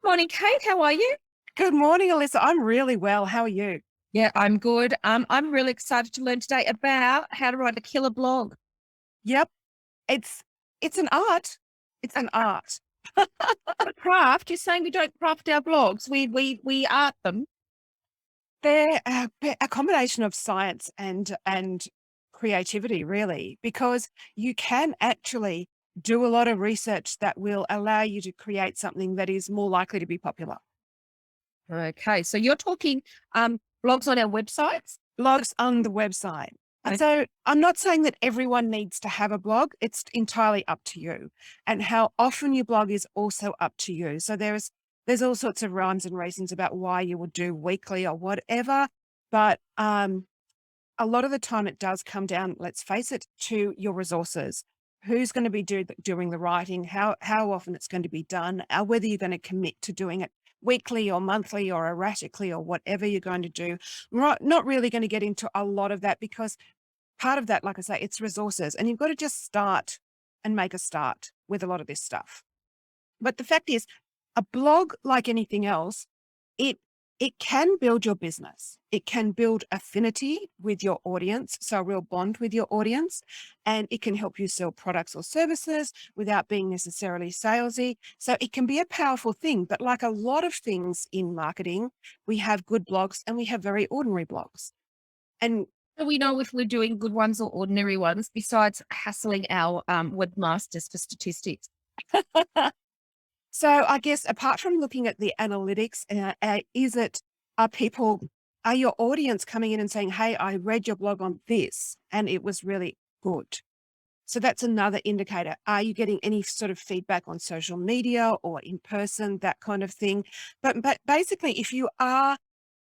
Morning, Kate. How are you? Good morning, Alyssa. I'm really well. How are you? Yeah, I'm good. I'm really excited to learn today about how to write a killer blog. Yep. It's it's an art. It's an art. Craft. You're saying we don't craft our blogs. We art them. They're a combination of science and creativity, really, because you can actually do a lot of research that will allow you to create something that is more likely to be popular. Okay, so you're talking blogs on our websites. Blogs on the website. And Okay. so I'm not saying that everyone needs to have a blog. It's entirely up to you. And how often you blog is also up to you. So there's all sorts of rhymes and reasons about why you would do weekly or whatever. But a lot of the time it does come down, let's face it, to your resources. Who's going to be doing the writing, how often it's going to be done, whether you're going to commit to doing it weekly or monthly or erratically or whatever you're going to do. Not really going to get into a lot of that because part of that, like I say, it's resources and you've got to just start and make a start with a lot of this stuff. But the fact is, a blog, like anything else, it it can build your business. It can build affinity with your audience, so a real bond with your audience, and it can help you sell products or services without being necessarily salesy. So it can be a powerful thing, but like a lot of things in marketing, we have good blogs and we have very ordinary blogs. And So we know if we're doing good ones or ordinary ones, besides hassling our webmasters for statistics. so I guess apart from looking at the analytics, are your audience coming in and saying, hey, I read your blog on this and it was really good? So that's another indicator. Are you getting any sort of feedback on social media or in person, that kind of thing? But basically, if you are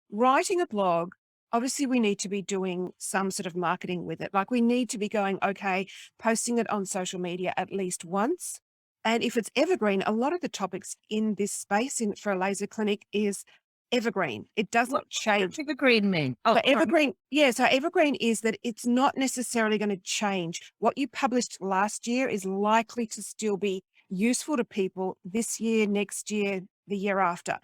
writing a blog, obviously we need to be doing some sort of marketing with it. Like we need to be going, okay, posting it on social media at least once. And if it's evergreen, a lot of the topics in this space for a laser clinic is evergreen. It What doesn't does change. evergreen mean? Oh, So sorry. evergreen, yeah. So evergreen is that it's not necessarily going to change. What you published last year is likely to still be useful to people this year, next year, the year after.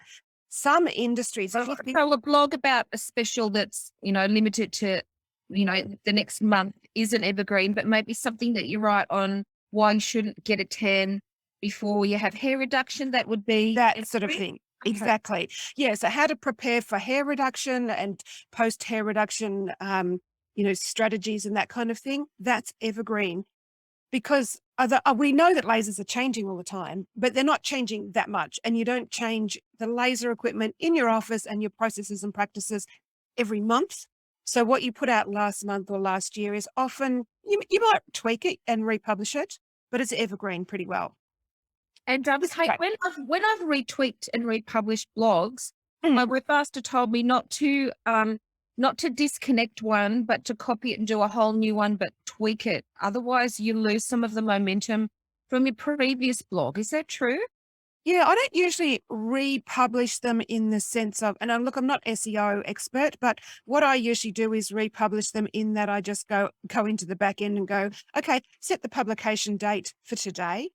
Some industries, So a blog about a special that's, limited to, the next month isn't evergreen, but maybe something that you write on why you shouldn't get a tan before you have hair reduction. That would be that sort of evergreen. thing. Okay. Exactly. Yeah. So how to prepare for hair reduction and post hair reduction, strategies and that kind of thing. That's evergreen because we know that lasers are changing all the time, but they're not changing that much. And you don't change the laser equipment in your office and your processes and practices every month. So what you put out last month or last year is often, you might tweak it and republish it, but it's evergreen pretty well. And Kate, Right. when I've retweaked and republished blogs, my Mm. webmaster told me not to disconnect one, but to copy it and do a whole new one, but tweak it. Otherwise, you lose some of the momentum from your previous blog. Is that true? Yeah, I don't usually republish them in the sense of, and look, I'm not SEO expert, but what I usually do is republish them in that I just go into the back end and go, okay, set the publication date for today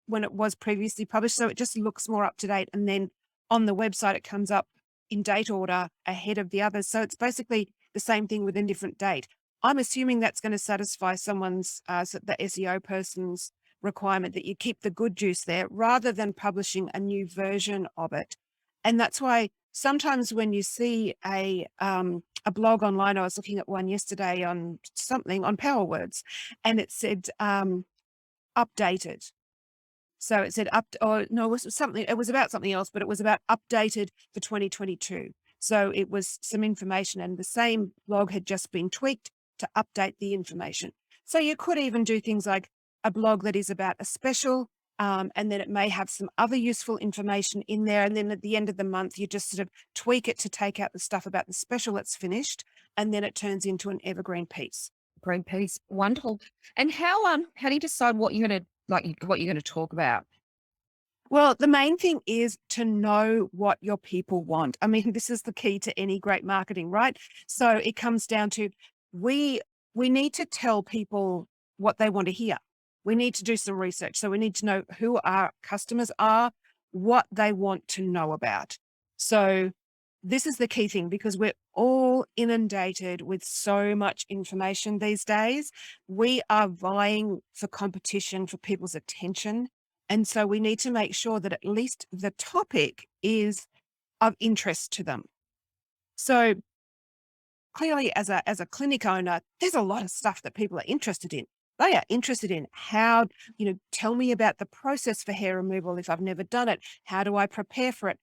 when it was previously published. So it just looks more up to date. And then on the website, it comes up in date order ahead of the others. So it's basically the same thing with a different date. I'm assuming that's going to satisfy someone's, the SEO person's requirement that you keep the good juice there rather than publishing a new version of it. And that's why sometimes when you see a blog online, I was looking at one yesterday on something on Power Words, and it said updated. So it said or no, it was about something else, but it was about updated for 2022. So it was some information and the same blog had just been tweaked to update the information. So you could even do things like a blog that is about a special, and then it may have some other useful information in there. And then at the end of the month, you just sort of tweak it to take out the stuff about the special that's finished. And then it turns into an evergreen piece. Greenpeace, wonderful. And how do you decide what you're gonna talk about? Well, the main thing is to know what your people want. I mean, this is the key to any great marketing, right? So it comes down to we we need to tell people what they want to hear. We need to do some research. So we need to know who our customers are, what they want to know about. So this is the key thing, because we're all inundated with so much information these days. We are vying for competition for people's attention. And so we need to make sure that at least the topic is of interest to them. So clearly, as a clinic owner, there's a lot of stuff that people are interested in. They are interested in how, tell me about the process for hair removal if I've never done it. How do I prepare for it?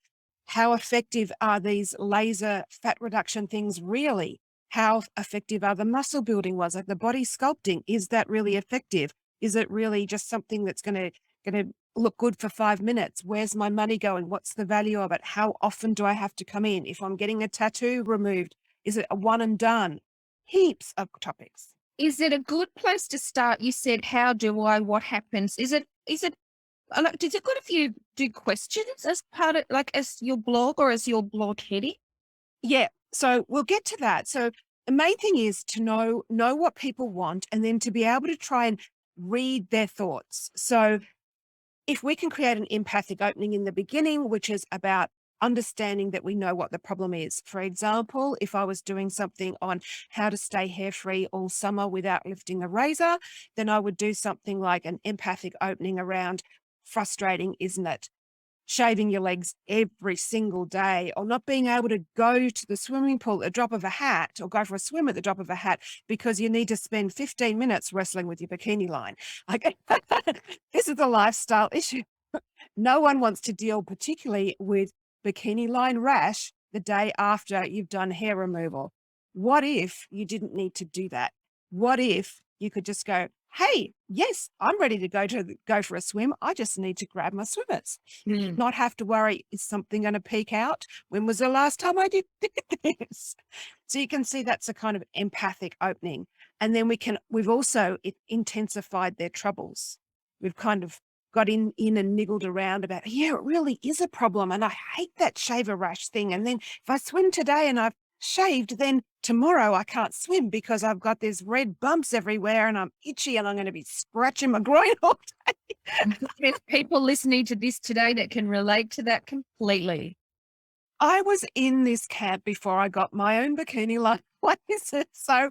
How effective are these laser fat reduction things really? How effective are the muscle building ones, like the body sculpting? Is that really effective? Is it really just something that's going to look good for 5 minutes? Where's my money going? What's the value of it? How often do I have to come in? If I'm getting a tattoo removed, is it a one and done? Heaps of topics. Is it a good place to start? You said, how do I, what happens? Is it, does it good if you do questions as part of, like, as your blog or as your blog heading? Yeah. So we'll get to that. So the main thing is to know what people want, and then to be able to try and read their thoughts. So if we can create an empathic opening in the beginning, which is about understanding that we know what the problem is. For example, if I was doing something on how to stay hair-free all summer without lifting a razor, then I would do something like an empathic opening around frustrating, isn't it? Shaving your legs every single day, or not being able to go to the swimming pool at the drop of a hat, or go for a swim at the drop of a hat because you need to spend 15 minutes wrestling with your bikini line. Like, this is a lifestyle issue. No one wants to deal particularly with bikini line rash the day after you've done hair removal. What if you didn't need to do that? What if you could just go, hey, yes, I'm ready to go for a swim. I just need to grab my swimmers. Mm. Not have to worry, is something going to peek out? When was the last time I did this? So you can see that's a kind of empathic opening. And then we've also intensified their troubles. We've kind of got in and niggled around about, yeah, it really is a problem. And I hate that shaver rash thing. And then if I swim today and I've shaved, then tomorrow I can't swim because I've got these red bumps everywhere and I'm itchy and I'm going to be scratching my groin all day. There's people listening to this today that can relate to that completely. I was in this camp before I got my own bikini line. What is it? So,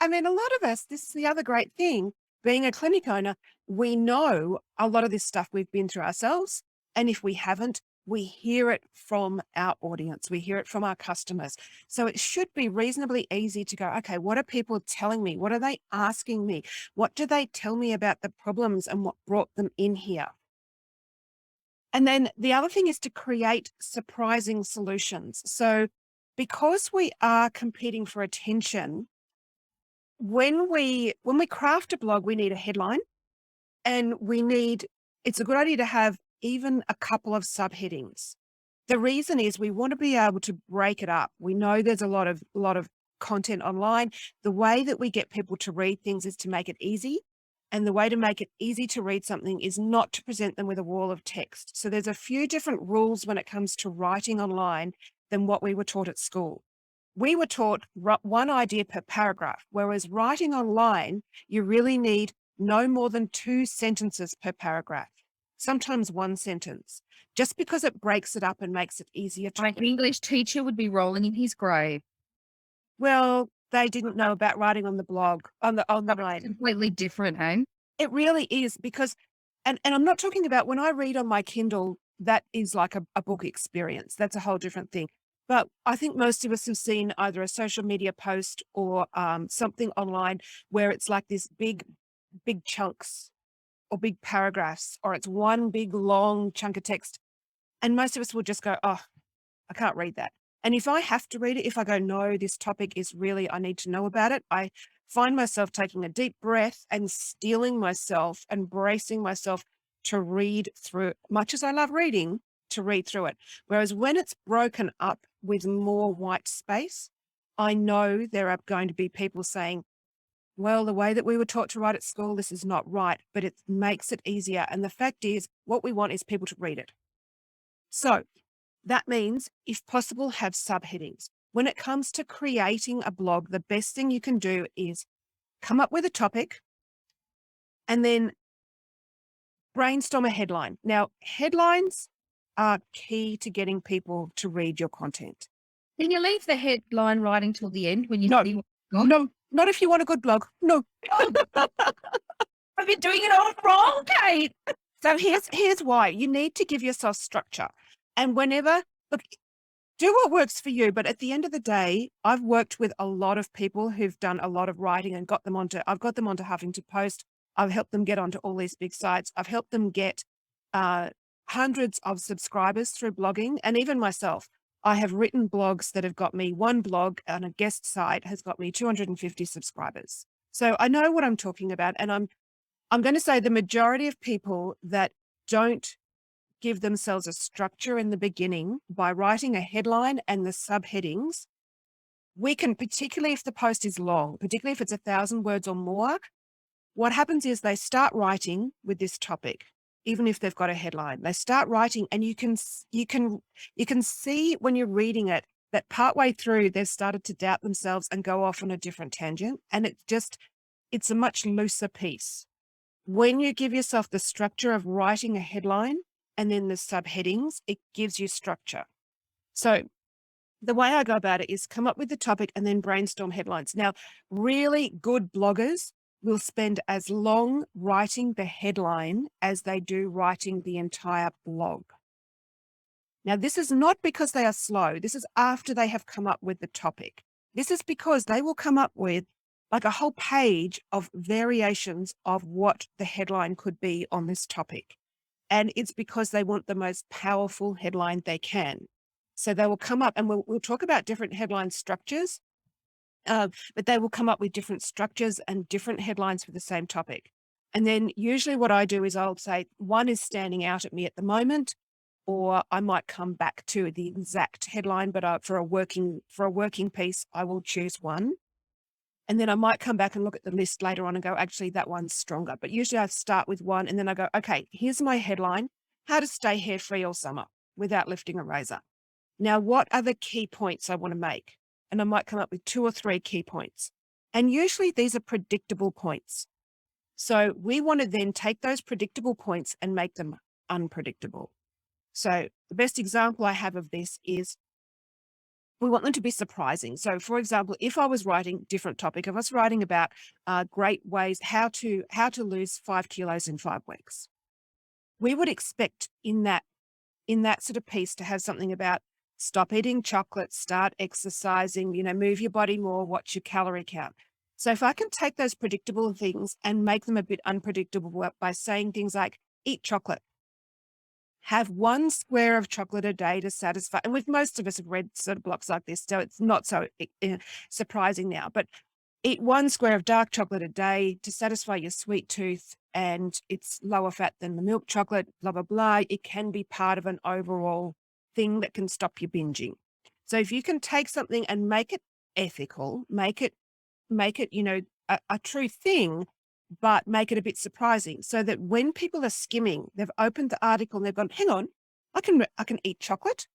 I mean, a lot of us, this is the other great thing, being a clinic owner, we know a lot of this stuff we've been through ourselves. And if we haven't, we hear it from our audience. We hear it from our customers. So it should be reasonably easy to go, okay, what are people telling me? What are they asking me? What do they tell me about the problems and what brought them in here? And then the other thing is to create surprising solutions. So because we are competing for attention, when we craft a blog, we need a headline, and it's a good idea to have even a couple of subheadings. The reason is we want to be able to break it up. We know there's a lot of content online. The way that we get people to read things is to make it easy. And the way to make it easy to read something is not to present them with a wall of text. So there's a few different rules when it comes to writing online than what we were taught at school. We were taught one idea per paragraph, whereas writing online, you really need no more than 2 sentences per paragraph, sometimes 1 sentence, just because it breaks it up and makes it easier to My English teacher would be rolling in his grave. Well, they didn't know about writing on the blog, on the line. Completely different, hey? It really is, because, and I'm not talking about when I read on my Kindle, that is like a book experience. That's a whole different thing. But I think most of us have seen either a social media post or something online where it's like this big chunks or big paragraphs, or it's one big long chunk of text. And most of us will just go, oh, I can't read that. And if I have to read it, if I go, no, this topic is really, I need to know about it, I find myself taking a deep breath and steeling myself and bracing myself to read through, much as I love reading, to read through it. Whereas when it's broken up with more white space, I know there are going to be people saying, well, the way that we were taught to write at school, this is not right, but it makes it easier. And the fact is, what we want is people to read it. So that means, if possible, have subheadings. When it comes to creating a blog, the best thing you can do is come up with a topic and then brainstorm a headline. Now, headlines are key to getting people to read your content. Can you leave the headline writing till the end when you No, see what you've got? no, not if you want a good blog. No. I've been doing it all wrong, Kate. So here's why. You need to give yourself structure. And whenever, look, do what works for you. But at the end of the day, I've worked with a lot of people who've done a lot of writing and I've got them onto Huffington Post. I've helped them get onto all these big sites. I've helped them get hundreds of subscribers through blogging. And even myself, I have written blogs that have got me, one blog on a guest site has got me 250 subscribers. So I know what I'm talking about. And I'm going to say the majority of people that don't give themselves a structure in the beginning by writing a headline and the subheadings, we can, particularly if the post is long, particularly if it's 1,000 words or more, what happens is they start writing with this topic, even if they've got a headline. They start writing and you can see when you're reading it that partway through they've started to doubt themselves and go off on a different tangent. And it's a much looser piece. When you give yourself the structure of writing a headline and then the subheadings, it gives you structure. So the way I go about it is come up with the topic and then brainstorm headlines. Now, really good bloggers will spend as long writing the headline as they do writing the entire blog. Now, this is not because they are slow. This is after they have come up with the topic. This is because they will come up with like a whole page of variations of what the headline could be on this topic. And it's because they want the most powerful headline they can. So they will come up and we'll talk about different headline structures, but they will come up with different structures and different headlines for the same topic. And then usually what I do is I'll say one is standing out at me at the moment, or I might come back to the exact headline, but for a working piece, I will choose one. And then I might come back and look at the list later on and go, actually, that one's stronger. But usually I start with one and then I go, okay, here's my headline, how to stay hair-free all summer without lifting a razor. Now, what are the key points I want to make? And I might come up with 2 or 3 key points. And usually these are predictable points. So we want to then take those predictable points and make them unpredictable. So the best example I have of this is we want them to be surprising. So for example, if I was writing different topic, if I was writing about great ways, how to lose 5 kilos in 5 weeks, we would expect in that sort of piece to have something about stop eating chocolate, start exercising, move your body more, watch your calorie count. So if I can take those predictable things and make them a bit unpredictable by saying things like eat chocolate, have 1 square of chocolate a day to satisfy. And with most of us have read sort of blocks like this, so it's not so surprising now, but eat 1 square of dark chocolate a day to satisfy your sweet tooth. And it's lower fat than the milk chocolate, blah, blah, blah. It can be part of an overall thing that can stop you binging. So if you can take something and make it ethical, make it, a true thing, but make it a bit surprising so that when people are skimming, they've opened the article and they've gone, hang on, I can eat chocolate.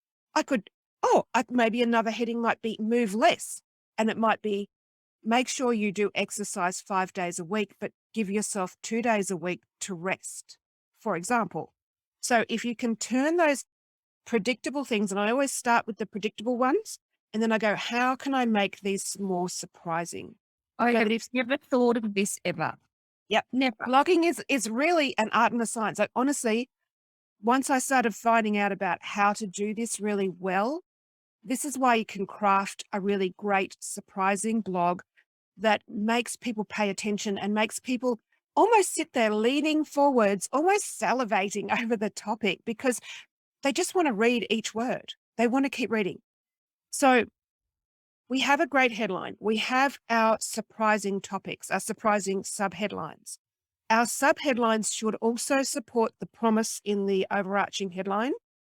Maybe another heading might be move less. And it might be make sure you do exercise 5 days a week, but give yourself 2 days a week to rest, for example. So if you can turn those predictable things, and I always start with the predictable ones, and then I go, how can I make these more surprising? I So have that if never thought of this ever. Yep. Never. blogging is really an art and a science. Like honestly, once I started finding out about how to do this really well, this is why you can craft a really great, surprising blog that makes people pay attention and makes people almost sit there leaning forwards, almost salivating over the topic because they just want to read each word. They want to keep reading. So we have a great headline. We have our surprising topics, our surprising subheadlines. Our subheadlines should also support the promise in the overarching headline.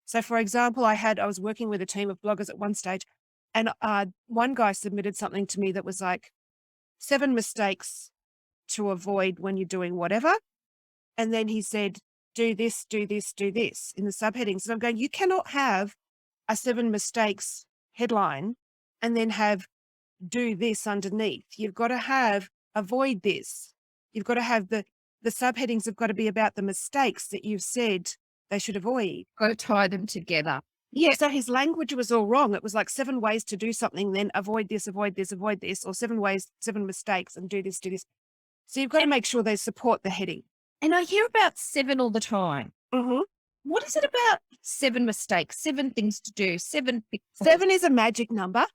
So for example, I was working with a team of bloggers at one stage, and one guy submitted something to me that was like 7 mistakes to avoid when you're doing whatever. And then he said, do this, do this, do this in the subheadings. And I'm going, you cannot have a 7 mistakes headline and then have do this underneath. You've got to have avoid this. You've got to have the subheadings have got to be about the mistakes that you've said they should avoid. Got to tie them together. Yeah, so his language was all wrong. It was like 7 ways to do something, then avoid this, avoid this, avoid this, or 7 ways, 7 mistakes, and do this, do this. So you've got to make sure they support the heading. And I hear about 7 all the time. Mm-hmm. What is it about 7 mistakes, 7 things to do, 7 pitfalls? 7 is a magic number.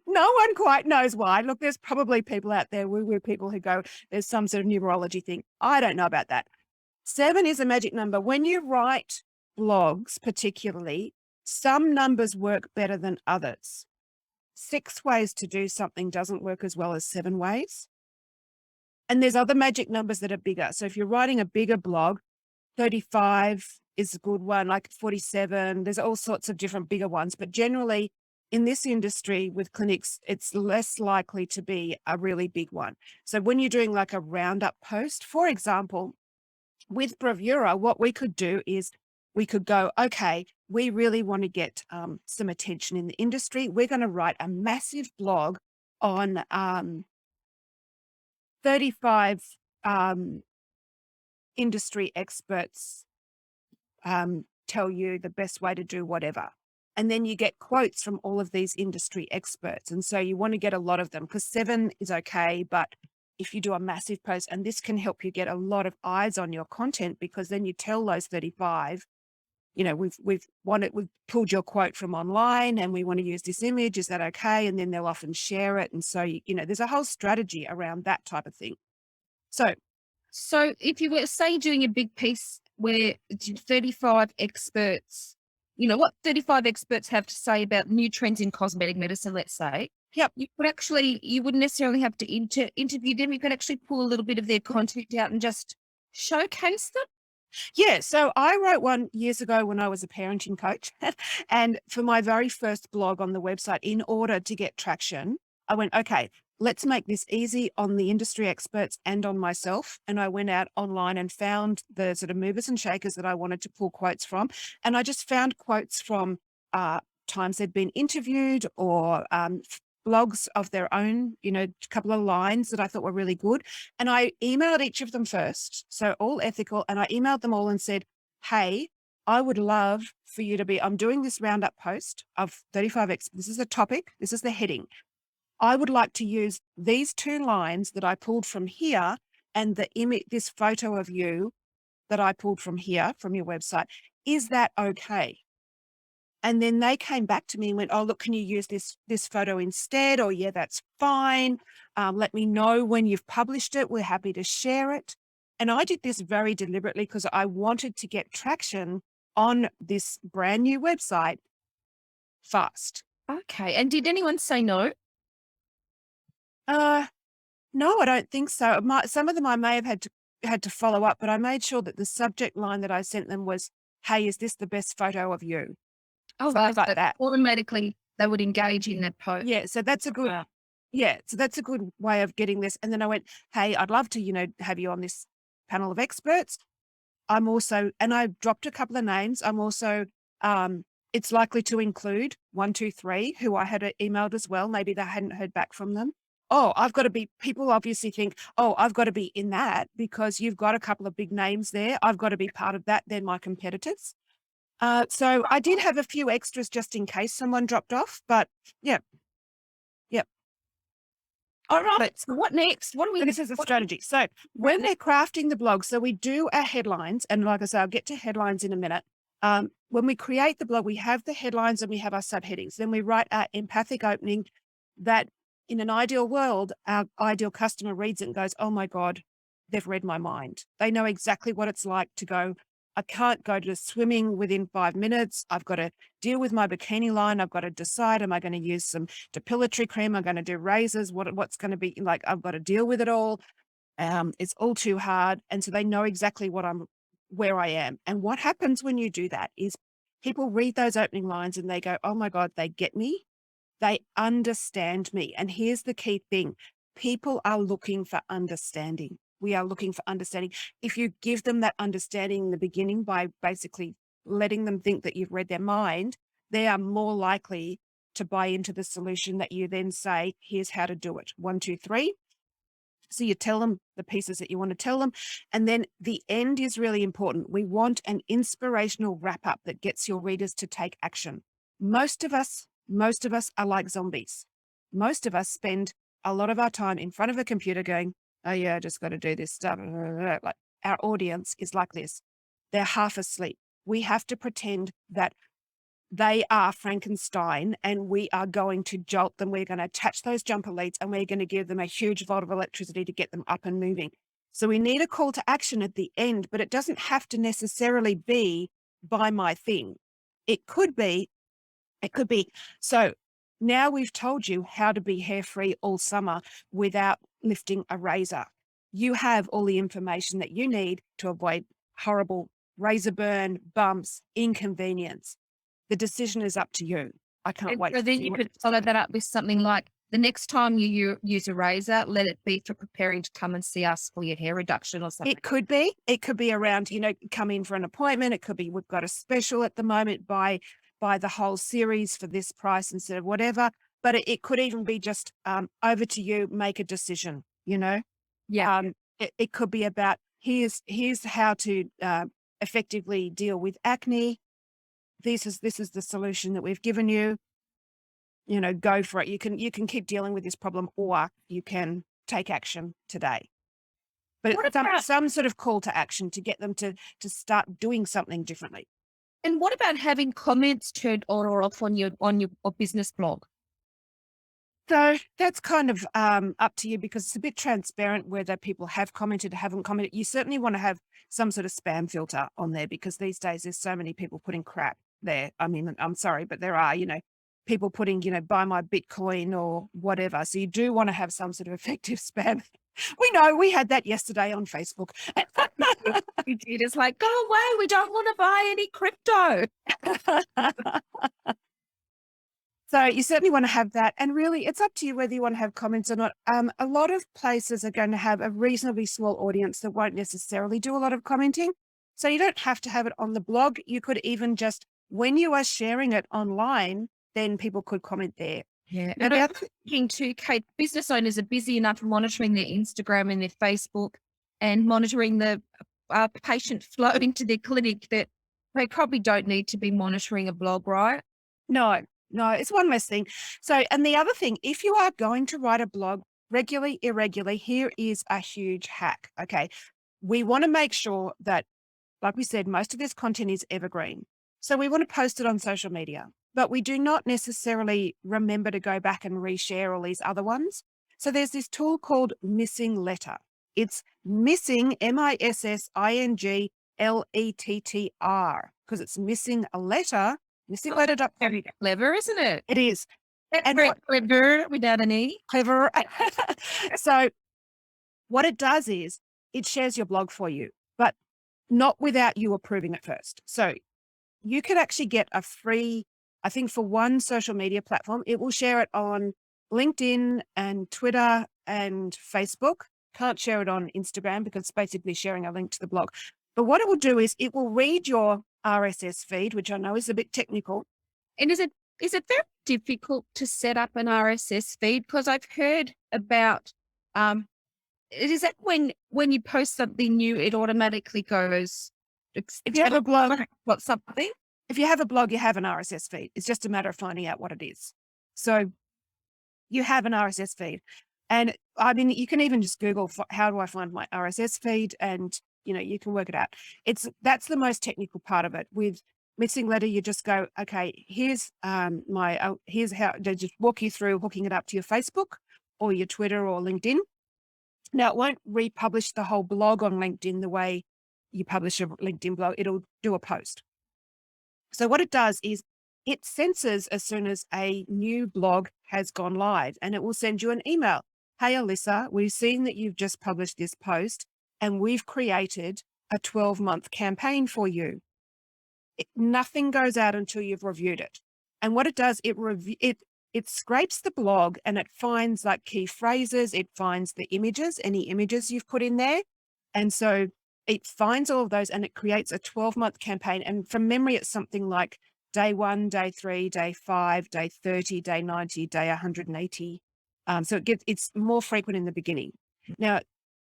No one quite knows why. Look, there's probably people out there, woo-woo people who go, there's some sort of numerology thing. I don't know about that. 7 is a magic number. When you write blogs, particularly, some numbers work better than others. 6 ways to do something doesn't work as well as 7 ways. And there's other magic numbers that are bigger. So if you're writing a bigger blog, 35 is a good one, like 47. There's all sorts of different bigger ones. But generally, in this industry with clinics, it's less likely to be a really big one. So when you're doing like a roundup post, for example, with Bravura, what we could do is we could go, okay, we really want to get some attention in the industry. We're going to write a massive blog on 35 industry experts tell you the best way to do whatever. And then you get quotes from all of these industry experts. And so you want to get a lot of them because 7 is okay. But if you do a massive post, and this can help you get a lot of eyes on your content, because then you tell those 35, you know, we've pulled your quote from online and we want to use this image. Is that okay? And then they'll often share it. And so, you know, there's a whole strategy around that type of thing. So if you were, say, doing a big piece where it's 35 experts, you know, what 35 experts have to say about new trends in cosmetic medicine, let's say. Yep. You wouldn't necessarily have to interview them. You could actually pull a little bit of their content out and just showcase them. Yeah. So I wrote one years ago when I was a parenting coach. And for my very first blog on the website, in order to get traction, I went, okay, let's make this easy on the industry experts and on myself. And I went out online and found the sort of movers and shakers that I wanted to pull quotes from. And I just found quotes from times they'd been interviewed or blogs of their own, you know, a couple of lines that I thought were really good. And I emailed each of them first. So all ethical. And I emailed them all and said, hey, I would love for you to be, I'm doing this roundup post of 35 experts. This is the topic. This is the heading. I would like to use these 2 lines that I pulled from here and the image, this photo of you that I pulled from here, from your website. Is that okay? And then they came back to me and went, oh, look, can you use this photo instead? Or yeah, that's fine. Let me know when you've published it. We're happy to share it. And I did this very deliberately because I wanted to get traction on this brand new website fast. Okay. And did anyone say no? No, I don't think so. Some of them I may have had to follow up, but I made sure that the subject line that I sent them was, hey, is this the best photo of you? Oh, Stuff like that. Automatically they would engage in that post. Yeah. So that's a good, so that's a good way of getting this. And then I went, hey, I'd love to, you know, have you on this panel of experts. I'm also, and I dropped a couple of names. I'm also, it's likely to include 1, 2, 3, who I had emailed as well. Maybe they hadn't heard back from them. Oh, people obviously think, oh, I've got to be in that because you've got a couple of big names there. I've got to be part of that. They're my competitors. So I did have a few extras just in case someone dropped off, but yeah. Yep. All right. So what next? This is a strategy. So when they're crafting the blog, so we do our headlines, and like I say, I'll get to headlines in a minute. When we create the blog, we have the headlines and we have our subheadings. Then we write our empathic opening that in an ideal world, our ideal customer reads it and goes, oh my God, they've read my mind. They know exactly what it's like to go, I can't go to swimming within 5 minutes. I've got to deal with my bikini line. I've got to decide, am I going to use some depilatory cream? I'm going to do razors. What's going to be like, I've got to deal with it all. It's all too hard. And so they know exactly where I am. And what happens when you do that is people read those opening lines and they go, oh my God, they get me. They understand me. And here's the key thing. People are looking for understanding. We are looking for understanding. If you give them that understanding in the beginning by basically letting them think that you've read their mind, they are more likely to buy into the solution that you then say, here's how to do it. 1, 2, 3. So you tell them the pieces that you want to tell them. And then the end is really important. We want an inspirational wrap up that gets your readers to take action. Most of us are like zombies. Most of us spend a lot of our time in front of a computer going, oh yeah, I just got to do this stuff. Like our audience is like this. They're half asleep. We have to pretend that they are Frankenstein and we are going to jolt them. We're going to attach those jumper leads and we're going to give them a huge volt of electricity to get them up and moving. So we need a call to action at the end, but it doesn't have to necessarily be buy my thing. It could be, so now we've told you how to be hair free all summer without lifting a razor. You have all the information that you need to avoid horrible razor burn, bumps, inconvenience. The decision is up to you. I can't And wait. so then you could follow that up with something like, the next time you use a razor, let it be for preparing to come and see us for your hair reduction or something. It could be around, come in for an appointment. It could be, we've got a special at the moment, buy the whole series for this price instead of whatever. But it could even be just over to you, make a decision, Yeah. It could be about, here's how to effectively deal with acne. This is the solution that we've given you. Go for it. You can keep dealing with this problem, or you can take action today. But What it's about- some sort of call to action to get them to start doing something differently. And what about having comments turned on or off on your business blog? So that's kind of up to you, because it's a bit transparent whether people have commented or haven't commented. You certainly want to have some sort of spam filter on there, because these days there's so many people putting crap there. I mean, I'm sorry, but there are, people putting, buy my Bitcoin or whatever. So you do want to have some sort of effective spam. We know we had that yesterday on Facebook. You did. It's like, go away. We don't want to buy any crypto. So you certainly want to have that. And really, it's up to you whether you want to have comments or not. A lot of places are going to have a reasonably small audience that won't necessarily do a lot of commenting. So you don't have to have it on the blog. You could even just, when you are sharing it online, then people could comment there. Yeah. And I'm thinking too, Kate, business owners are busy enough monitoring their Instagram and their Facebook and monitoring the patient flow into their clinic that they probably don't need to be monitoring a blog, right? No, it's one less thing. So, and the other thing, if you are going to write a blog regularly, irregularly, here is a huge hack. Okay. We want to make sure that, like we said, most of this content is evergreen. So we want to post it on social media, but we do not necessarily remember to go back and reshare all these other ones. So there's this tool called Missing Letter. It's missing, MISSINGLETTR, because it's missing a letter. Missing letter. Very clever, isn't it? It is. That's And very what- clever without an E. Clever. So what it does is it shares your blog for you, but not without you approving it first. So you could actually get a free, I think for one social media platform, it will share it on LinkedIn and Twitter and Facebook. Can't share it on Instagram because it's basically sharing a link to the blog. But what it will do is it will read your RSS feed, which I know is a bit technical. And is it very difficult to set up an RSS feed? Because I've heard about, is that when you post something new, it automatically goes, If you have a blog, what something? if you have a blog, you have an RSS feed. It's just a matter of finding out what it is. So you have an RSS feed. And I mean, you can even just Google, how do I find my RSS feed? And, you can work it out. That's the most technical part of it. With Missing Letter, you just go, okay, here's here's how they just walk you through hooking it up to your Facebook or your Twitter or LinkedIn. Now, it won't republish the whole blog on LinkedIn the way you publish a LinkedIn blog. It'll do a post. So what it does is it senses as soon as a new blog has gone live, and it will send you an email. Hey, Alyssa, we've seen that you've just published this post and we've created a 12-month campaign for you. Nothing goes out until you've reviewed it. And what it does, it scrapes the blog and it finds like key phrases. It finds the images, any images you've put in there. And so it finds all of those and it creates a 12-month campaign. And from memory, it's something like day 1, day 3, day 5, day 30, day 90, day 180. So it's more frequent in the beginning. Now,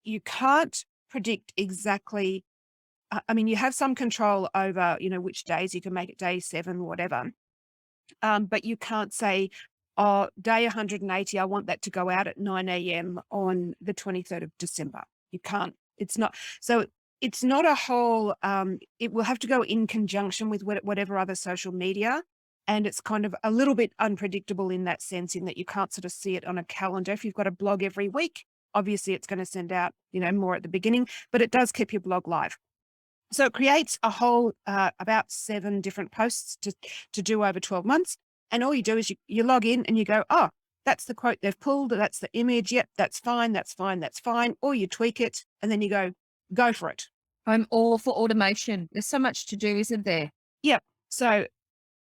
you can't predict exactly. I mean, you have some control over, which days you can make it day 7, whatever. But you can't say, oh, day 180, I want that to go out at 9 a.m. on the 23rd of December. You can't. It's not. So it's not a whole, it will have to go in conjunction with whatever other social media. And it's kind of a little bit unpredictable in that sense, in that you can't sort of see it on a calendar. If you've got a blog every week, obviously it's going to send out, more at the beginning, but it does keep your blog live. So it creates a whole about 7 different posts to do over 12 months. And all you do is you log in and you go, oh, that's the quote they've pulled. That's the image. Yep, that's fine. That's fine. That's fine. Or you tweak it and then you go for it. I'm all for automation. There's so much to do, isn't there? Yep. So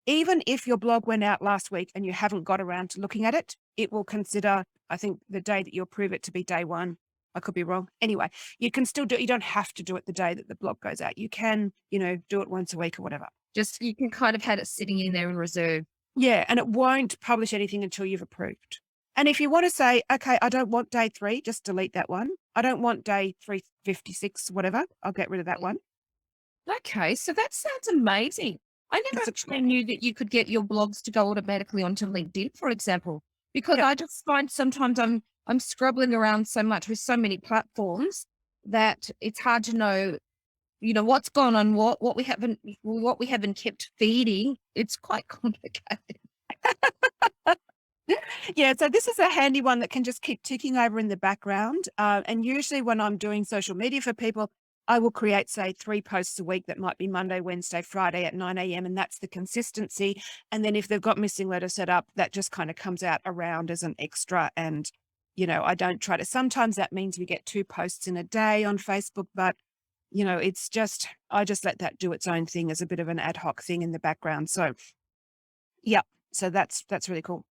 even if your blog went out last week and you haven't got around to looking at it, it will consider, I think, the day that you approve it to be day 1. I could be wrong. Anyway, you can still do it. You don't have to do it the day that the blog goes out. You can, do it once a week or whatever. Just you can kind of have it sitting in there in reserve. Yeah. And it won't publish anything until you've approved. And if you want to say, okay, I don't want day 3, just delete that one. I don't want day 356, whatever. I'll get rid of that one. Okay, so that sounds amazing. I never actually knew that you could get your blogs to go automatically onto LinkedIn, for example, because Yep. I just find sometimes I'm scrubbling around so much with so many platforms that it's hard to know, what's gone on, what we haven't kept feeding. It's quite complicated. Yeah, so this is a handy one that can just keep ticking over in the background. And usually when I'm doing social media for people, I will create, say, 3 posts a week that might be Monday, Wednesday, Friday at 9 a.m. And that's the consistency. And then if they've got Missing Letter set up, that just kind of comes out around as an extra. And, I don't try to, sometimes that means we get 2 posts in a day on Facebook, but it's just, I just let that do its own thing as a bit of an ad hoc thing in the background. So, yeah, so that's really cool.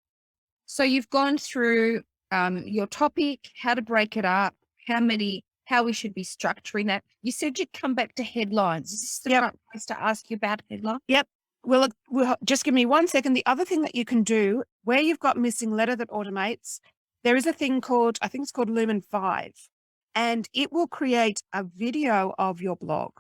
So you've gone through your topic, how to break it up, how we should be structuring that. You said you'd come back to headlines. Is this the Yep. right place to ask you about headlines? Yep. Well, just give me 1 second. The other thing that you can do where you've got Missing Letter that automates, there is a thing called, I think it's called Lumen 5, and it will create a video of your blog.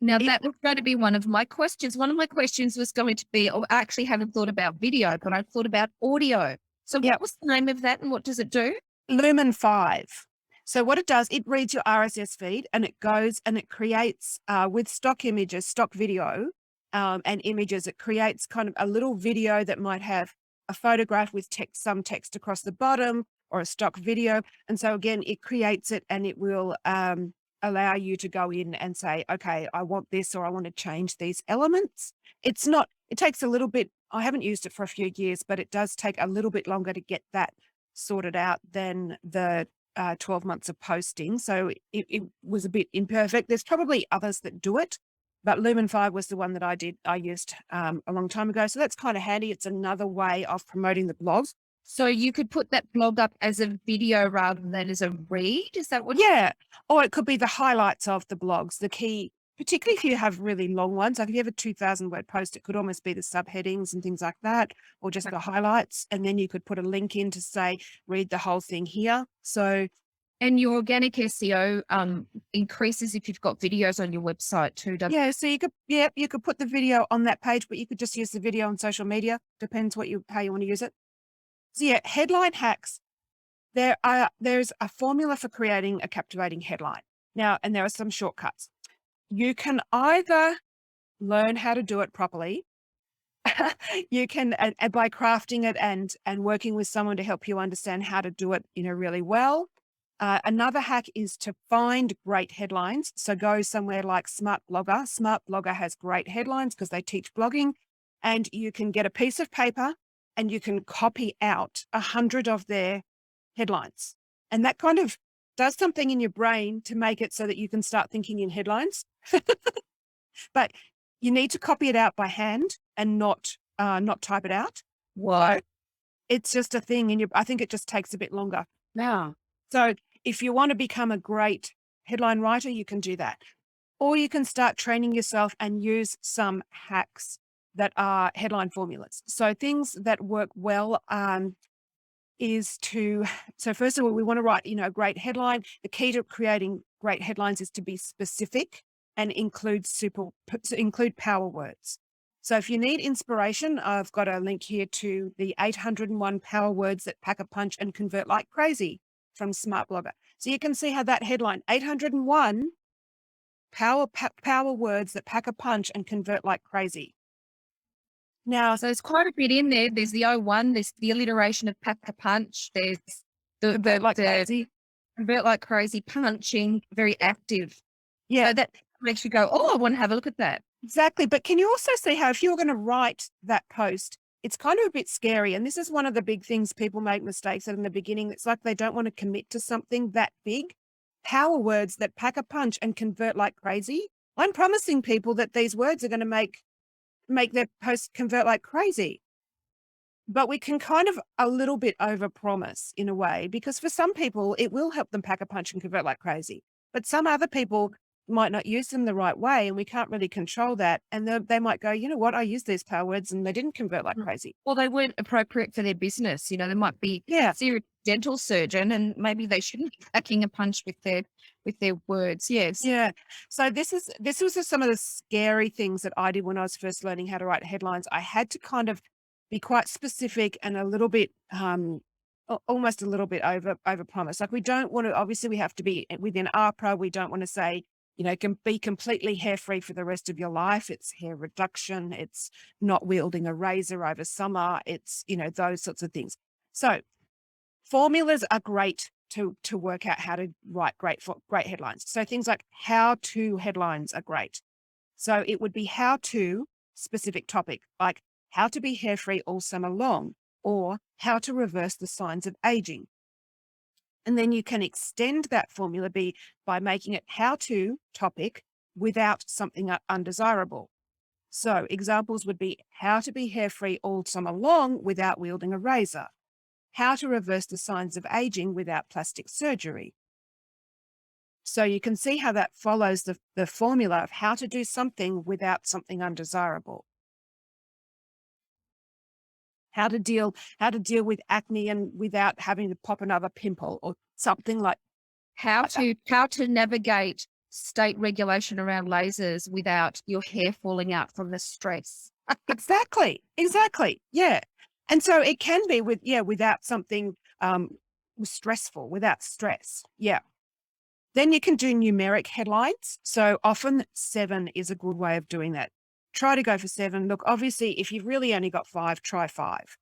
Now, It- that was going to be one of my questions. One of my questions was going to be, oh, I actually haven't thought about video, but I thought about audio. So Yep. what was the name of that and what does it do? Lumen 5. So what it does, it reads your RSS feed and it goes and it creates with stock images, stock video and images, it creates kind of a little video that might have a photograph with text, some text across the bottom, or a stock video. And so again, it creates it and it will allow you to go in and say, okay, I want this, or I want to change these elements. It takes a little bit, I haven't used it for a few years, but it does take a little bit longer to get that sorted out than the 12 months of posting. So it was a bit imperfect. There's probably others that do it, but Lumen 5 was the one that I used a long time ago. So that's kind of handy. It's another way of promoting the blog. So you could put that blog up as a video rather than as a read. Is that what? Yeah. Or it could be the highlights of the blogs, the key, particularly if you have really long ones. Like if you have a 2,000 word post, it could almost be the subheadings and things like that, or just the highlights. And then you could put a link in to say, read the whole thing here. So And your organic SEO increases if you've got videos on your website too, doesn't it? yeah, so you could put the video on that page, but you could just use the video on social media. Depends how you want to use it. So yeah, headline hacks. There's a formula for creating a captivating headline. Now, and there are some shortcuts. You can either learn how to do it properly. You can, and by crafting it and working with someone to help you understand how to do it, really well. Another hack is to find great headlines. So go somewhere like Smart Blogger. Smart Blogger has great headlines because they teach blogging, and you can get a piece of paper and you can copy out 100 of their headlines. And that kind of does something in your brain to make it so that you can start thinking in headlines. But you need to copy it out by hand and not type it out. Why? It's just a thing, and I think it just takes a bit longer. Now, So if you want to become a great headline writer, you can do that. Or you can start training yourself and use some hacks that are headline formulas. So things that work well. is so first of all, we want to write, a great headline. The key to creating great headlines is to be specific and include power words. So if you need inspiration, I've got a link here to the 801 power words that pack a punch and convert like crazy from Smart Blogger. So you can see how that headline, 801 power words that pack a punch and convert like crazy. Now, So there's quite a bit in there. There's the O1, there's the alliteration of pack a punch, there's like the crazy. convert like crazy, punching, very active. Yeah, So that makes you go, oh, I want to have a look at that. exactly. But can you also see how if you're going to write that post, it's kind of a bit scary. And this is one of the big things people make mistakes at in the beginning. It's like they don't want to commit to something that big. Power words that pack a punch and convert like crazy. I'm promising people that these words are going to make their posts convert like crazy. But we can kind of a little bit overpromise in a way, because for some people, it will help them pack a punch and convert like crazy. But some other people might not use them the right way, and we can't really control that. And they might go, you know what, I used these power words and they didn't convert like Mm. crazy. Well, they weren't appropriate for their business. They might be Yeah. a serious dental surgeon and maybe they shouldn't be packing a punch with their words. Yes. Yeah. So this was just some of the scary things that I did when I was first learning how to write headlines. I had to kind of be quite specific and a little bit almost a little bit over promise. Like we don't want to, obviously we have to be within AHPRA. We don't want to say, can be completely hair free for the rest of your life. It's hair reduction. It's not wielding a razor over summer. It's, those sorts of things. So formulas are great to work out how to write great headlines. So things like how-to headlines are great. So it would be how to specific topic, like how to be hair-free all summer long, or how to reverse the signs of aging. And then you can extend that formula by making it how to topic without something undesirable. So examples would be how to be hair-free all summer long without wielding a razor. How to reverse the signs of aging without plastic surgery. So you can see how that follows the formula of how to do something without something undesirable. How to deal with acne and without having to pop another pimple or something like How to navigate state regulation around lasers without your hair falling out from the stress. Exactly. Yeah. And so it can be without something stressful, without stress. Yeah. Then you can do numeric headlines. So often 7 is a good way of doing that. Try to go for 7. Look, obviously, if you've really only got 5, try 5.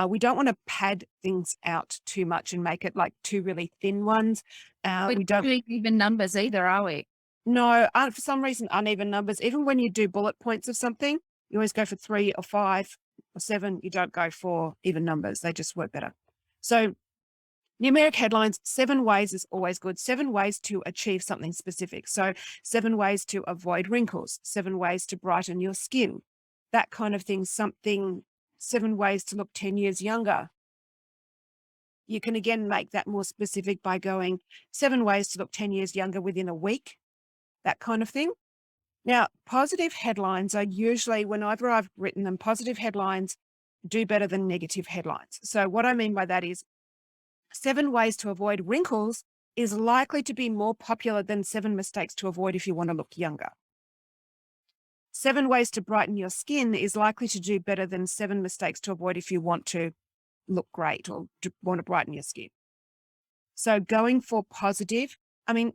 We don't want to pad things out too much and make it like 2 really thin ones. We don't do even numbers either, are we? No, for some reason, uneven numbers. Even when you do bullet points of something, you always go for 3 or 5 or 7. You don't go for even numbers. They just work better. So numeric headlines, 7 ways is always good. 7 ways to achieve something specific. So 7 ways to avoid wrinkles, 7 ways to brighten your skin, that kind of thing. 7 ways to look 10 years younger. You can again make that more specific by going 7 ways to look 10 years younger within a week, that kind of thing. Now, positive headlines are usually, whenever I've written them, positive headlines do better than negative headlines. So what I mean by that is 7 ways to avoid wrinkles is likely to be more popular than 7 mistakes to avoid if you want to look younger. 7 ways to brighten your skin is likely to do better than 7 mistakes to avoid if you want to look great or want to brighten your skin. So going for positive,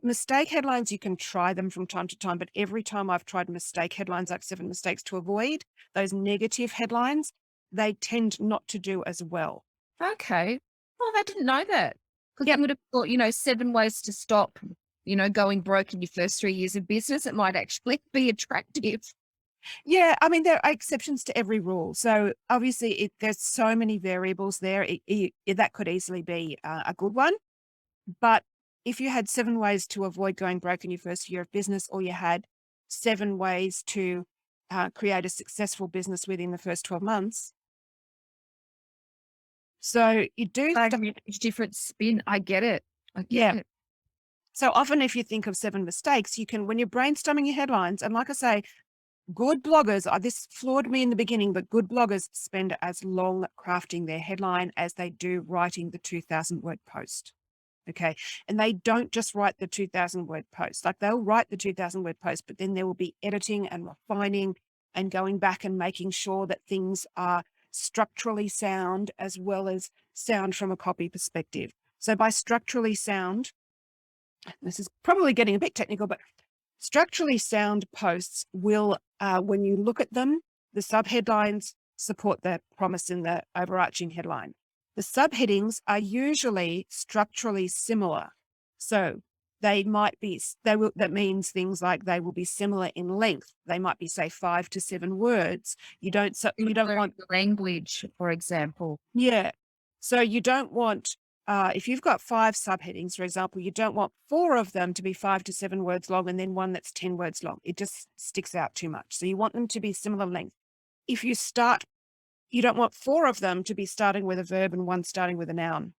mistake headlines, you can try them from time to time, but every time I've tried mistake headlines, like 7 mistakes to avoid, those negative headlines, they tend not to do as well. Okay. Oh, I didn't know that. Because Yep. you would have thought, 7 ways to stop, going broke in your first 3 years of business. It might actually be attractive. Yeah, there are exceptions to every rule. So obviously, there's so many variables there. That could easily be a good one. But if you had 7 ways to avoid going broke in your first year of business, or you had 7 ways to create a successful business within the first 12 months. So you do Like, different spin. I get it. Yeah. It. So often if you think of 7 mistakes, you can, when you're brainstorming your headlines, and like I say, good bloggers, this floored me in the beginning, but good bloggers spend as long crafting their headline as they do writing the 2,000 word post. Okay. And they don't just write the 2,000 word post. Like, they'll write the 2,000 word post, but then there will be editing and refining and going back and making sure that things are structurally sound as well as sound from a copy perspective. So by structurally sound, this is probably getting a bit technical, but structurally sound posts will, when you look at them, the subheadlines support the promise in the overarching headline. The subheadings are usually structurally similar. So they might be, that means things like they will be similar in length. They might be, say, 5 to 7 words. You don't want the language, for example. yeah. So you don't want, if you've got 5 subheadings, for example, you don't want 4 of them to be 5 to 7 words long and then one that's 10 words long. It just sticks out too much. So you want them to be similar length. If you don't want 4 of them to be starting with a verb and one starting with a noun.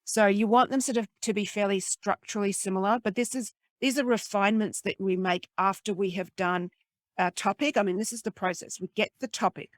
So you want them sort of to be fairly structurally similar, but these are refinements that we make after we have done a topic. I mean, this is the process. We get the topic,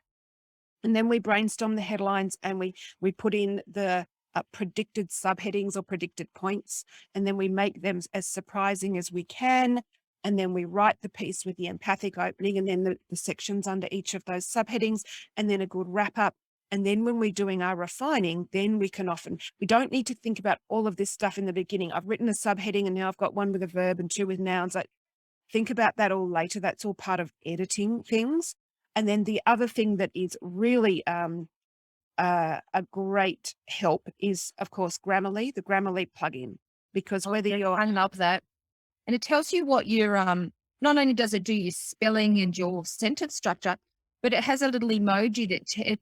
and then we brainstorm the headlines, and we put in the predicted subheadings or predicted points, and then we make them as surprising as we can. And then we write the piece with the empathic opening, and then the sections under each of those subheadings, and then a good wrap up. And then when we're doing our refining, then we don't need to think about all of this stuff in the beginning. I've written a subheading and now I've got 1 with a verb and 2 with nouns. Like, think about that all later. That's all part of editing things. And then the other thing that is really a great help is, of course, Grammarly, the Grammarly plugin, because whether you're I love that. And it tells you what your, not only does it do your spelling and your sentence structure, but it has a little emoji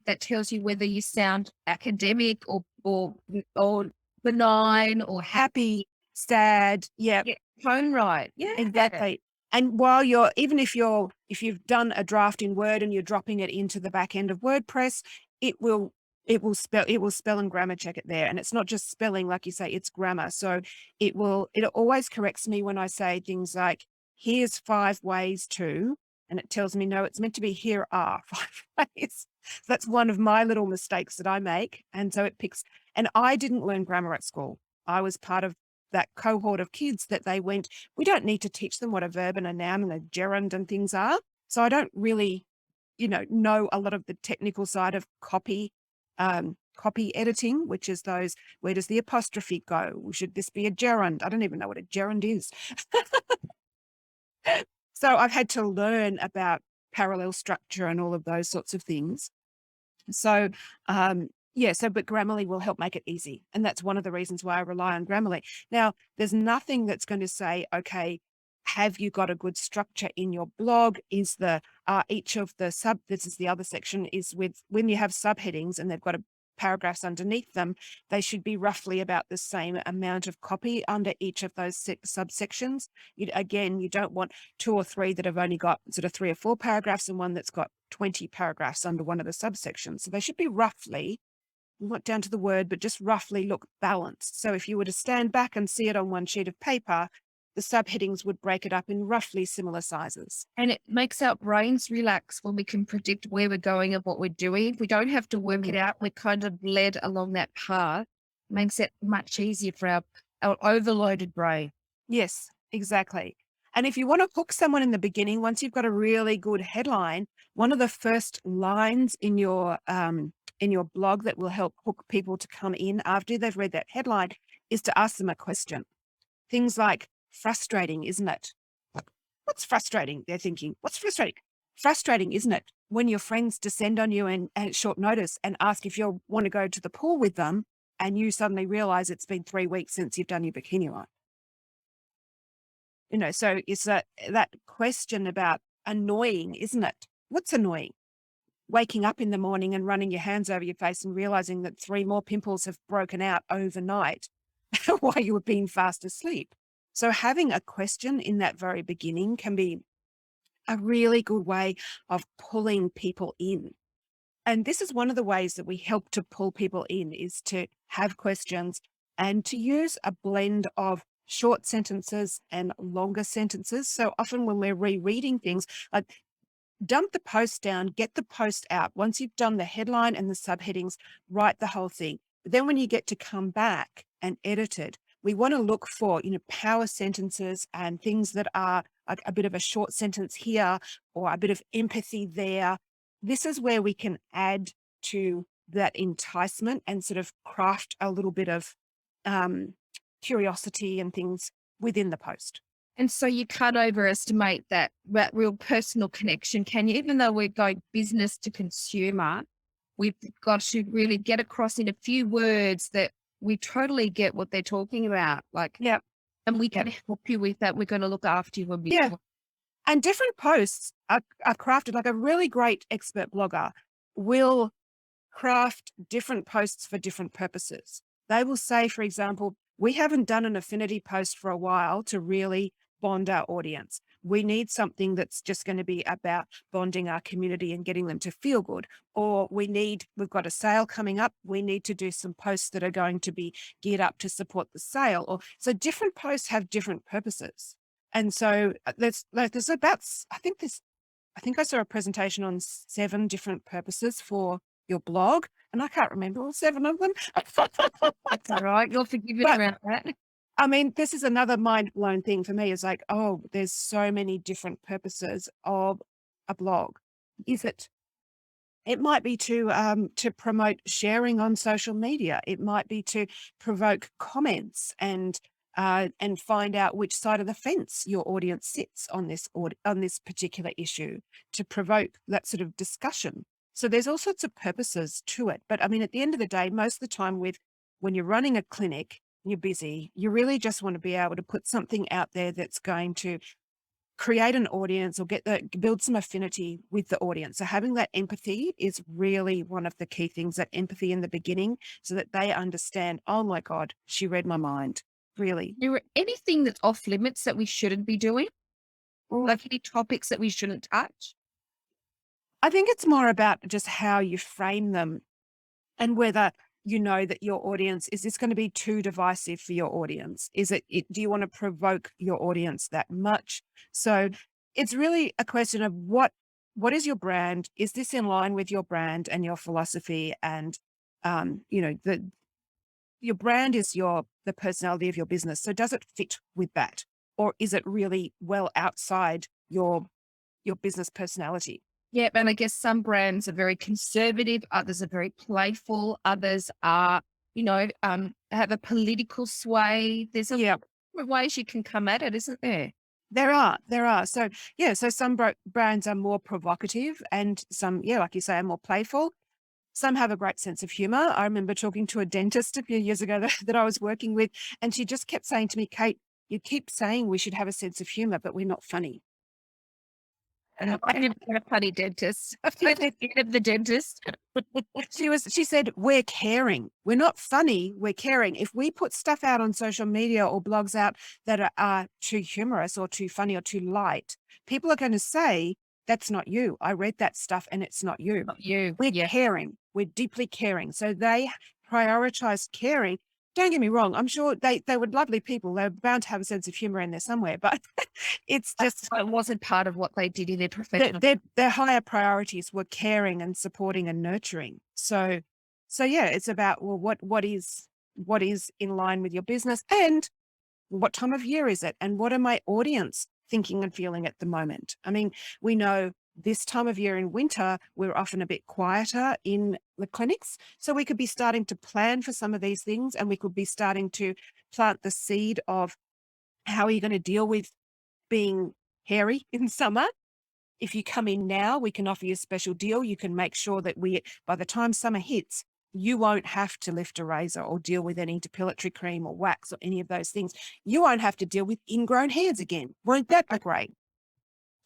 that tells you whether you sound academic or benign or happy, sad, yeah, tone right. Yeah, exactly. And while even if you've done a draft in Word and you're dropping it into the back end of WordPress, it will spell and grammar check it there. And it's not just spelling, like you say, it's grammar. So it always corrects me when I say things like, here's 5 ways to, and it tells me, no, it's meant to be, here are 5 ways. So that's one of my little mistakes that I make. And so it picks, and I didn't learn grammar at school. I was part of that cohort of kids that we don't need to teach them what a verb and a noun and a gerund and things are. So I don't really, know a lot of the technical side of copy editing, which is those, where does the apostrophe go? Should this be a gerund? I don't even know what a gerund is. So I've had to learn about parallel structure and all of those sorts of things. So, but Grammarly will help make it easy. And that's one of the reasons why I rely on Grammarly. Now, there's nothing that's going to say, okay, have you got a good structure in your blog? Is each of the this is the other section, is with, when you have subheadings and they've got paragraphs underneath them, they should be roughly about the same amount of copy under each of those subsections. You don't want 2 or 3 that have only got sort of 3 or 4 paragraphs and one that's got 20 paragraphs under one of the subsections. So they should be roughly, not down to the word, but just roughly look balanced. So if you were to stand back and see it on one sheet of paper, the subheadings would break it up in roughly similar sizes. And it makes our brains relax when we can predict where we're going and what we're doing. We don't have to work it out. We're kind of led along that path. Makes it much easier for our overloaded brain. Yes, exactly. And if you want to hook someone in the beginning, once you've got a really good headline, one of the first lines in your blog that will help hook people to come in after they've read that headline is to ask them a question. Things like, frustrating, isn't it? What's frustrating? They're thinking, what's frustrating? Frustrating, isn't it? When your friends descend on you and at short notice and ask if you want to go to the pool with them, and you suddenly realize it's been 3 weeks since you've done your bikini line. So it's that question about annoying, isn't it? What's annoying? Waking up in the morning and running your hands over your face and realizing that 3 more pimples have broken out overnight while you were being fast asleep. So having a question in that very beginning can be a really good way of pulling people in. And this is one of the ways that we help to pull people in, is to have questions and to use a blend of short sentences and longer sentences. So often when we're rereading things, like dump the post down, get the post out. Once you've done the headline and the subheadings, write the whole thing. But then when you get to come back and edit it, we want to look for, power sentences and things that are like a bit of a short sentence here or a bit of empathy there. This is where we can add to that enticement and sort of craft a little bit of um, curiosity and things within the post. And so you can't overestimate that real personal connection, can you? Even though we're going business to consumer, we've got to really get across in a few words that we totally get what they're talking about. Like, Yeah. and we Yeah. can help you with that. We're going to look after you when we Yeah. And different posts are crafted, like a really great expert blogger will craft different posts for different purposes. They will say, for example, we haven't done an affinity post for a while to really bond our audience. We need something that's just going to be about bonding our community and getting them to feel good. Or we've got a sale coming up. We need to do some posts that are going to be geared up to support the sale. Or so different posts have different purposes. And so there's about, I think I saw a presentation on 7 different purposes for your blog, and I can't remember all 7 of them. That's all right. You'll forgive it But around that. I mean, this is another mind blown thing for me. Is like, oh, there's so many different purposes of a blog. Is it? It might be to promote sharing on social media. It might be to provoke comments and find out which side of the fence your audience sits on this particular issue, to provoke that sort of discussion. So there's all sorts of purposes to it. But I mean, at the end of the day, most of the time when you're running a clinic, you're busy, you really just want to be able to put something out there that's going to create an audience or build some affinity with the audience. So having that empathy is really one of the key things, that empathy in the beginning, so that they understand, oh my God, she read my mind. Really. There anything that's off limits that we shouldn't be doing? Like any topics that we shouldn't touch? I think it's more about just how you frame them and whether you know that your audience, is this going to be too divisive for your audience? Do you want to provoke your audience that much? So it's really a question of what is your brand? Is this in line with your brand and your philosophy? And, your brand is the personality of your business. So does it fit with that? Or is it really well outside your business personality? Yeah, and I guess some brands are very conservative, others are very playful, others are, have a political sway. There's Yeah, different ways you can come at it, isn't there? there are. So yeah, so some brands are more provocative and some, yeah, like you say, are more playful. Some have a great sense of humor. I remember talking to a dentist a few years ago that I was working with, and she just kept saying to me, Kate, you keep saying we should have a sense of humor, but we're not funny. And I never had a funny dentist. I've never been the dentist. She said, we're caring. We're not funny. We're caring. If we put stuff out on social media or blogs out that are too humorous or too funny or too light, people are going to say, that's not you. I read that stuff and it's not you. Not you. We're Yeah. caring. We're deeply caring. So they prioritize caring. Don't get me wrong. I'm sure they were lovely people. They're bound to have a sense of humor in there somewhere, but it's just It wasn't part of what they did in their profession. their higher priorities were caring and supporting and nurturing. So yeah, it's about, well, what is in line with your business, and what time of year is it, and what are my audience thinking and feeling at the moment? I mean, we know this time of year in winter, we're often a bit quieter in the clinics. So we could be starting to plan for some of these things, and we could be starting to plant the seed of how are you going to deal with being hairy in summer. If you come in now, we can offer you a special deal. You can make sure that by the time summer hits, you won't have to lift a razor or deal with any depilatory cream or wax or any of those things. You won't have to deal with ingrown hairs again. Won't that be great?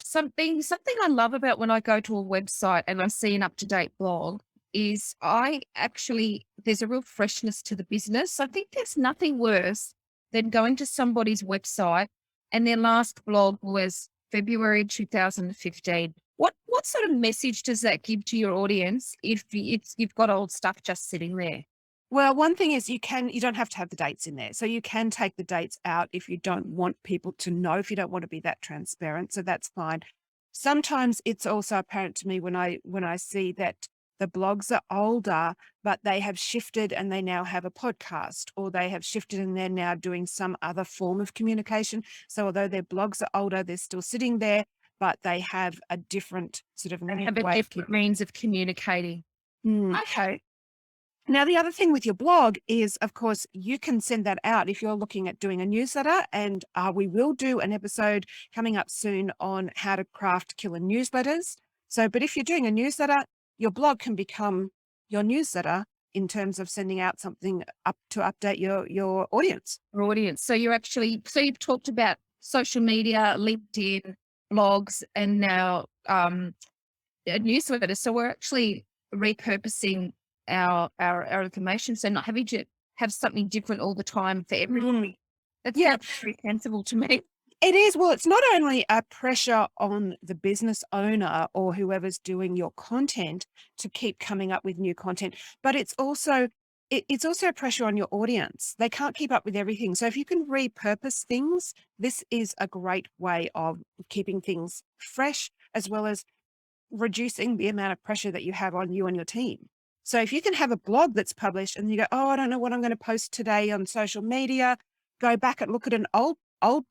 Something I love about when I go to a website and I see an up-to-date blog is there's a real freshness to the business. I think there's nothing worse than going to somebody's website and their last blog was February 2015. What sort of message does that give to your audience if you've got old stuff just sitting there? Well, one thing is you don't have to have the dates in there. So you can take the dates out if you don't want people to know, if you don't want to be that transparent. So that's fine. Sometimes it's also apparent to me when I see that the blogs are older, but they have shifted and they now have a podcast, or they have shifted and they're now doing some other form of communication. So although their blogs are older, they're still sitting there, but they have a different sort of And have a way of different means of communicating. Okay. Now, the other thing with your blog is, of course, you can send that out if you're looking at doing a newsletter. And we will do an episode coming up soon on how to craft killer newsletters. So, but if you're doing a newsletter, your blog can become your newsletter in terms of sending out something up to update your audience. Your audience. So you've talked about social media, LinkedIn, blogs, and now a newsletter. So we're actually repurposing our information. So not having to have something different all the time for everybody. That's Yeah. very sensible to me. It is. Well, it's not only a pressure on the business owner or whoever's doing your content to keep coming up with new content, but it's also a pressure on your audience. They can't keep up with everything. So if you can repurpose things, this is a great way of keeping things fresh, as well as reducing the amount of pressure that you have on you and your team. So if you can have a blog that's published and you go, oh, I don't know what I'm going to post today on social media, go back and look at an old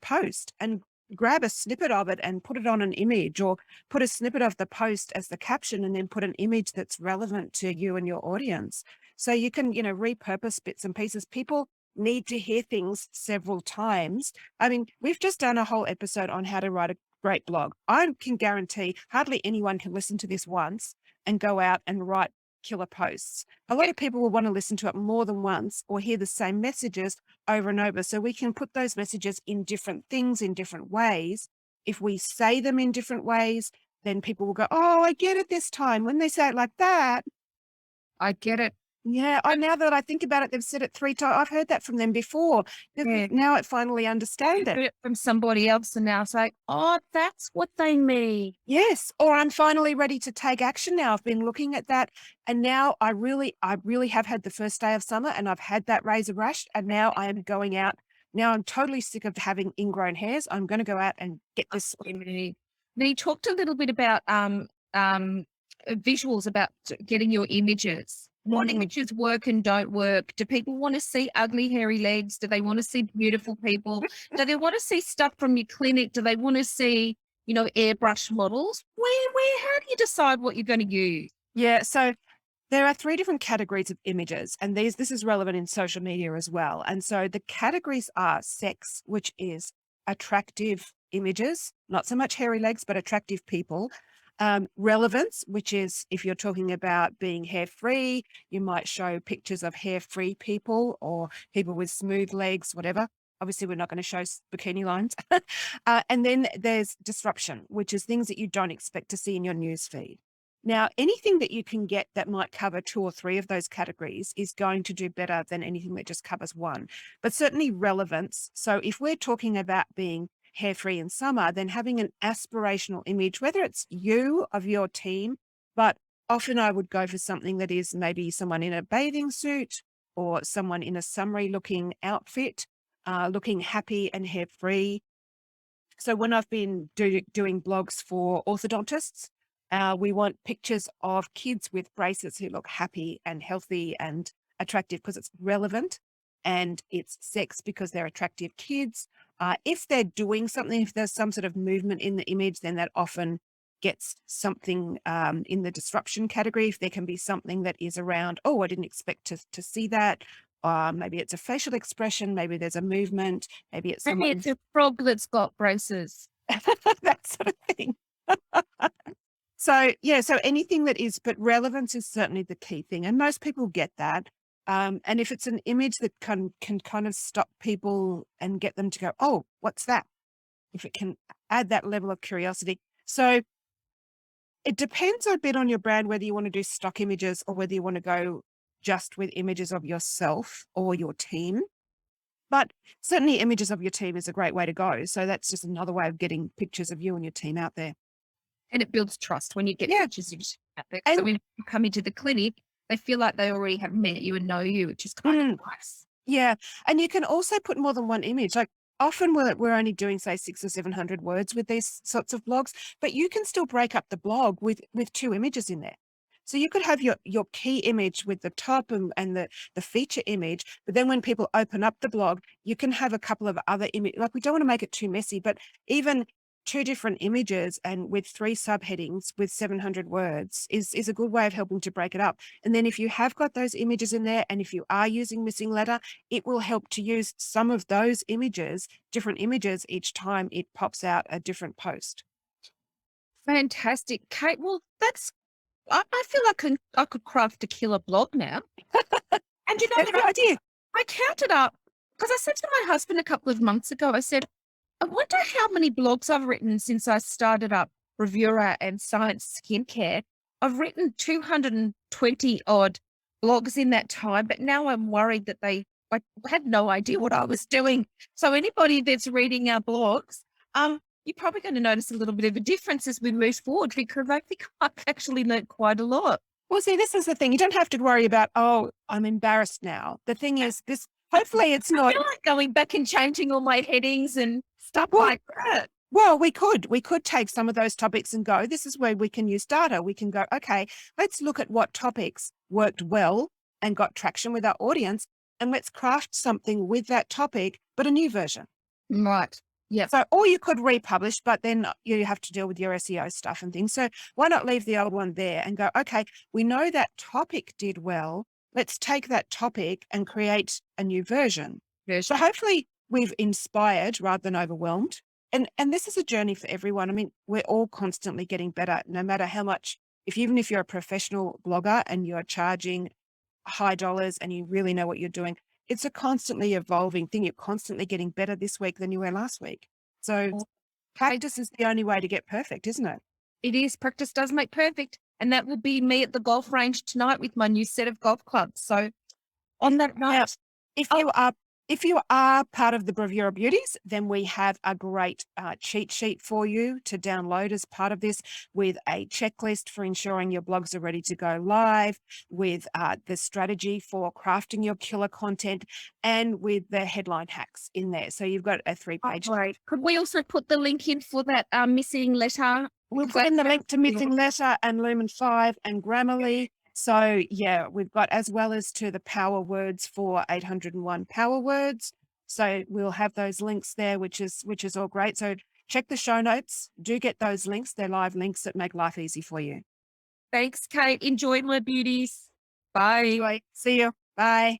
post and grab a snippet of it and put it on an image, or put a snippet of the post as the caption and then put an image that's relevant to you and your audience. So you can, repurpose bits and pieces. People need to hear things several times. I mean, we've just done a whole episode on how to write a great blog. I can guarantee hardly anyone can listen to this once and go out and write killer posts. A lot of people will want to listen to it more than once or hear the same messages over and over. So we can put those messages in different things, in different ways. If we say them in different ways, then people will go, oh, I get it this time. When they say it like that, I get it. yeah, now that I think about it, they've said it 3 times. I've heard that from them before. Yeah. Now I finally understand Heard it. it from somebody else, and now it's like, oh, that's what they mean. Yes, or I'm finally ready to take action now. I've been looking at that, and now I really have had the first day of summer, and I've had that razor rash, and now I am going out. Now I'm totally sick of having ingrown hairs. I'm going to go out and get this. Community. Now you talked a little bit about visuals, about getting your images. What images work and don't work? Do people want to see ugly, hairy legs? Do they want to see beautiful people? Do they want to see stuff from your clinic? Do they want to see, airbrush models? How do you decide what you're going to use? Yeah, so there are 3 different categories of images, and this is relevant in social media as well. And so the categories are sex, which is attractive images, not so much hairy legs, but attractive people. Relevance, which is if you're talking about being hair free, you might show pictures of hair free people or people with smooth legs, whatever. Obviously, we're not going to show bikini lines. And then there's disruption, which is things that you don't expect to see in your news feed. Now, anything that you can get that might cover 2 or 3 of those categories is going to do better than anything that just covers one. But certainly relevance. So if we're talking about being hair-free in summer, then having an aspirational image, whether it's you of your team, but often I would go for something that is maybe someone in a bathing suit or someone in a summery looking outfit, looking happy and hair-free. So when I've been doing blogs for orthodontists, we want pictures of kids with braces who look happy and healthy and attractive because it's relevant, and it's sex because they're attractive kids. If they're doing something, if there's some sort of movement in the image, then that often gets something in the disruption category. If there can be something that is around, oh, I didn't expect to see that. Maybe it's a facial expression, maybe there's a movement, maybe it's Maybe someone, it's a frog that's got braces. that sort of thing. So yeah, so anything that is, but relevance is certainly the key thing, and most people get that. And if it's an image that can kind of stop people and get them to go, oh, what's that? If it can add that level of curiosity. So it depends a bit on your brand, whether you want to do stock images or whether you want to go just with images of yourself or your team. But certainly images of your team is a great way to go. So that's just another way of getting pictures of you and your team out there. And it builds trust when you get Yeah. pictures of you out there. And- So when you come into the clinic, they feel like they already have met you and know you, which is kind of nice. Yeah. And you can also put more than one image. Like often we're only doing, say, 600 or 700 words with these sorts of blogs, but you can still break up the blog with 2 images in there. So you could have your key image with the top and the feature image, but then when people open up the blog, you can have a couple of other like, we don't want to make it too messy, but even 2 different images and with 3 subheadings with 700 words is a good way of helping to break it up. And then if you have got those images in there, and if you are using missing letter, it will help to use some of those images, different images, each time it pops out a different post. Fantastic, Kate. Well, I feel I could craft a killer blog now. And you know That's what? the idea. I counted up because I said to my husband a couple of months ago, I said, I wonder how many blogs I've written since I started up Bravura and Science Skincare. I've written 220 odd blogs in that time, but now I'm worried that I had no idea what I was doing. So anybody that's reading our blogs, you're probably going to notice a little bit of a difference as we move forward, because I think I've actually learned quite a lot. Well, see, this is the thing. You don't have to worry about, "Oh, I'm embarrassed now." The thing is, this hopefully it's I not. feel like going back and changing all my headings and stuff Well, like that. Well, we could take some of those topics and go, this is where we can use data. We can go, okay, let's look at what topics worked well and got traction with our audience, and let's craft something with that topic, but a new version. Right. Yep. So, or you could republish, but then you have to deal with your SEO stuff and things. So why not leave the old one there and go, okay, we know that topic did well. Let's take that topic and create a new version. So hopefully we've inspired rather than overwhelmed. And this is a journey for everyone. I mean, we're all constantly getting better, no matter how much, even if you're a professional blogger and you're charging high dollars and you really know what you're doing, it's a constantly evolving thing. You're constantly getting better this week than you were last week. So Well, practice is the only way to get perfect, isn't it? It is. Practice does make perfect. And that will be me at the golf range tonight with my new set of golf clubs. So on that Now, note, if oh, you are part of the Bravura Beauties, then we have a great cheat sheet for you to download as part of this, with a checklist for ensuring your blogs are ready to go live, with the strategy for crafting your killer content, and with the headline hacks in there. So you've got a 3-page. great. Could we also put the link in for that missing letter? We'll Because put in the link to Yeah. Missing Letter and Lumen 5 and Grammarly. So yeah, we've got, as well as to the power words for 801 power words. So we'll have those links there, which is all great. So check the show notes. Do get those links. They're live links that make life easy for you. Thanks, Kate. Enjoy, my beauties. Bye. Anyway, see you. Bye.